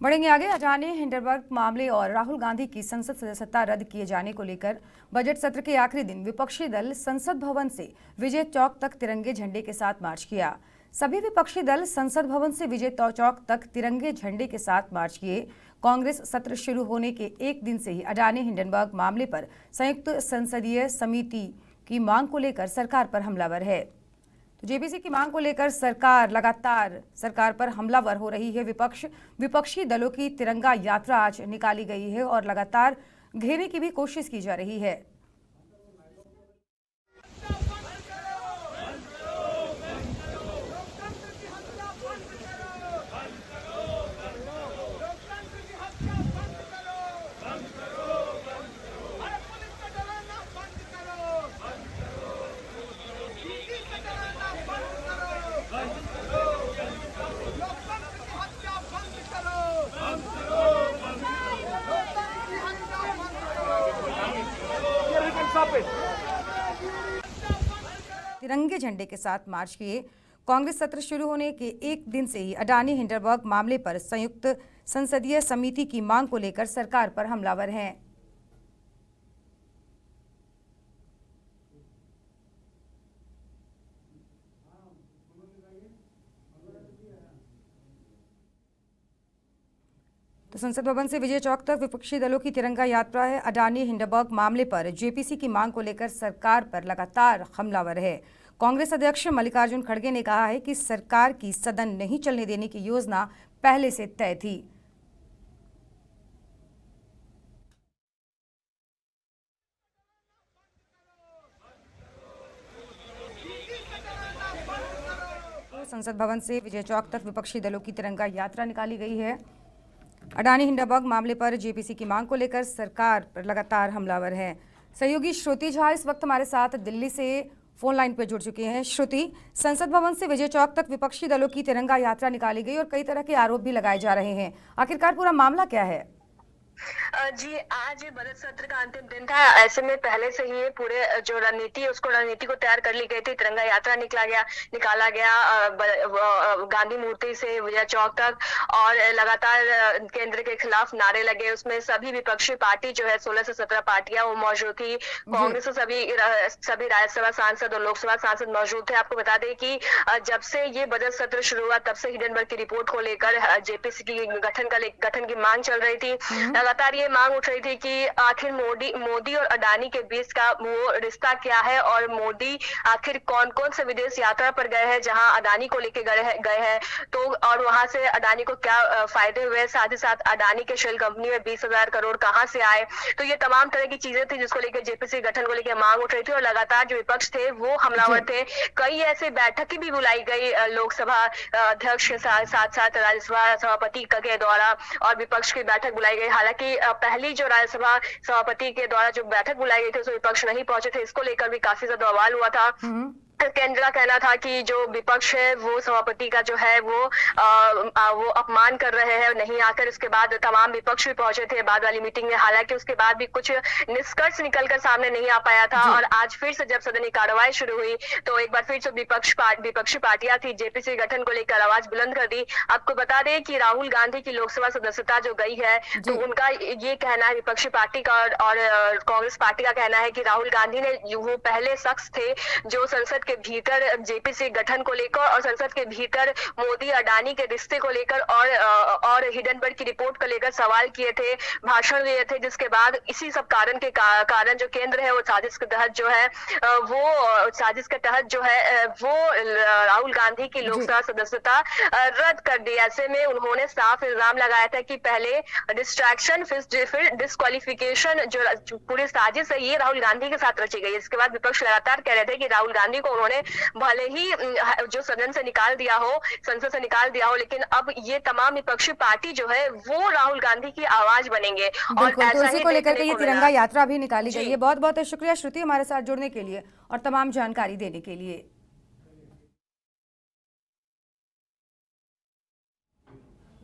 बढ़ेंगे आगे। अडानी हिंडनबर्ग मामले और राहुल गांधी की संसद सदस्यता रद्द किए जाने को लेकर बजट सत्र के आखिरी दिन विपक्षी दल संसद भवन से विजय चौक तक तिरंगे झंडे के साथ मार्च किया। सभी विपक्षी दल संसद भवन से विजय चौक तक तिरंगे झंडे के साथ मार्च किए। कांग्रेस सत्र शुरू होने के एक दिन से ही अडानी हिंडनबर्ग मामले पर संयुक्त संसदीय समिति की मांग को लेकर सरकार पर हमलावर है। तो जेपीसी की मांग को लेकर लगातार सरकार पर हमलावर हो रही है। विपक्षी दलों की तिरंगा यात्रा आज निकाली गई है और लगातार घेरने की भी कोशिश की जा रही है। तिरंगे झंडे के साथ मार्च किए। कांग्रेस सत्र शुरू होने के एक दिन से ही अडानी हिंडनबर्ग मामले पर संयुक्त संसदीय समिति की मांग को लेकर सरकार पर हमलावर हैं। तो संसद भवन से विजय चौक तक विपक्षी दलों की तिरंगा यात्रा है। अडानी हिंडनबर्ग मामले पर जेपीसी की मांग को लेकर सरकार पर लगातार हमलावर है। कांग्रेस अध्यक्ष मल्लिकार्जुन खड़गे ने कहा है कि सरकार की सदन नहीं चलने देने की योजना पहले से तय थी। संसद भवन से विजय चौक तक विपक्षी दलों की तिरंगा यात्रा निकाली गई है। अडानी हिंडनबर्ग मामले पर जेपीसी की मांग को लेकर सरकार पर लगातार हमलावर है। सहयोगी श्रुति झा इस वक्त हमारे साथ दिल्ली से फोन लाइन पर जुड़ चुके हैं। श्रुति, संसद भवन से विजय चौक तक विपक्षी दलों की तिरंगा यात्रा निकाली गई और कई तरह के आरोप भी लगाए जा रहे हैं। आखिरकार पूरा मामला क्या है? जी, आज बजट सत्र का अंतिम दिन था। ऐसे में पहले से ही पूरे जो रणनीति को तैयार कर ली गई थी। तिरंगा यात्रा निकाला गया गांधी मूर्ति से विजय चौक तक और लगातार केंद्र के खिलाफ नारे लगे। उसमें सभी विपक्षी पार्टी जो है 16 से 17 पार्टियां वो मौजूद थी। कांग्रेस से सभी राज्यसभा सांसद और लोकसभा सांसद मौजूद थे। आपको बता दें कि जब से ये बजट सत्र शुरू हुआ तब से हिंडनबर्ग की रिपोर्ट को लेकर जेपीसी की गठन की मांग चल रही थी। लगातार ये मांग उठ रही थी कि आखिर मोदी और अडानी के बीच का वो रिश्ता क्या है और मोदी आखिर कौन कौन से विदेश यात्रा पर गए हैं जहां अडानी को लेके गए हैं तो और वहां से अडानी को क्या फायदे हुए। साथ ही साथ अडानी के शेल कंपनी में 20,000 करोड़ कहां से आए। तो ये तमाम तरह की चीजें थी जिसको लेकर जेपीसी गठन को लेकर मांग उठ रही थी और लगातार जो विपक्ष थे वो हमलावर थे। कई ऐसे बैठकें भी बुलाई गई लोकसभा अध्यक्ष के साथ साथ राज्यसभा सभापति के द्वारा और विपक्ष की बैठक बुलाई गई। हालांकि पहली जो राज्यसभा सभापति के द्वारा जो बैठक बुलाई गई थी उसमें विपक्ष नहीं पहुंचे थे। इसको लेकर भी काफी ज्यादा बवाल हुआ था। केंद्र का कहना था कि जो विपक्ष है वो सभापति का जो है वो अपमान कर रहे हैं, नहीं आकर। इसके बाद तमाम विपक्ष भी पहुंचे थे बाद वाली मीटिंग में। हालांकि उसके बाद भी कुछ निष्कर्ष निकलकर सामने नहीं आ पाया था और आज फिर से जब सदन की कार्रवाई शुरू हुई तो एक बार फिर से विपक्षी पार्टियां थी जेपीसी गठन को लेकर आवाज बुलंद कर दी। आपको बता दें कि राहुल गांधी की लोकसभा सदस्यता जो गई है तो उनका ये कहना है, विपक्षी पार्टी का और कांग्रेस पार्टी का कहना है कि राहुल गांधी ने वो पहले शख्स थे जो संसद के भीतर जेपीसी गठन को लेकर और संसद के भीतर मोदी अडानी के रिश्ते को लेकर और हिंडनबर्ग की रिपोर्ट को लेकर सवाल किए थे, भाषण दिए थे। जिसके बाद इसी सब कारण जो केंद्र है वो साजिश के तहत जो है वो राहुल गांधी की लोकसभा सदस्यता रद्द कर दी। ऐसे में उन्होंने साफ इल्जाम लगाया था कि पहले डिस्ट्रैक्शन फिर डिस्क्वालिफिकेशन जो पूरी साजिश है ये राहुल गांधी के साथ रची गई। इसके बाद विपक्ष लगातार कह रहे थे कि राहुल गांधी को उन्होंने भले ही जो सदन से निकाल दिया हो, संसद से निकाल दिया हो, लेकिन अब ये तमाम विपक्षी पार्टी जो है वो राहुल गांधी की आवाज बनेंगे। और ऐसा ही को लेकर के ये तिरंगा यात्रा भी निकाली गई है। बहुत बहुत शुक्रिया श्रुति हमारे साथ जुड़ने के लिए और तमाम जानकारी देने के लिए।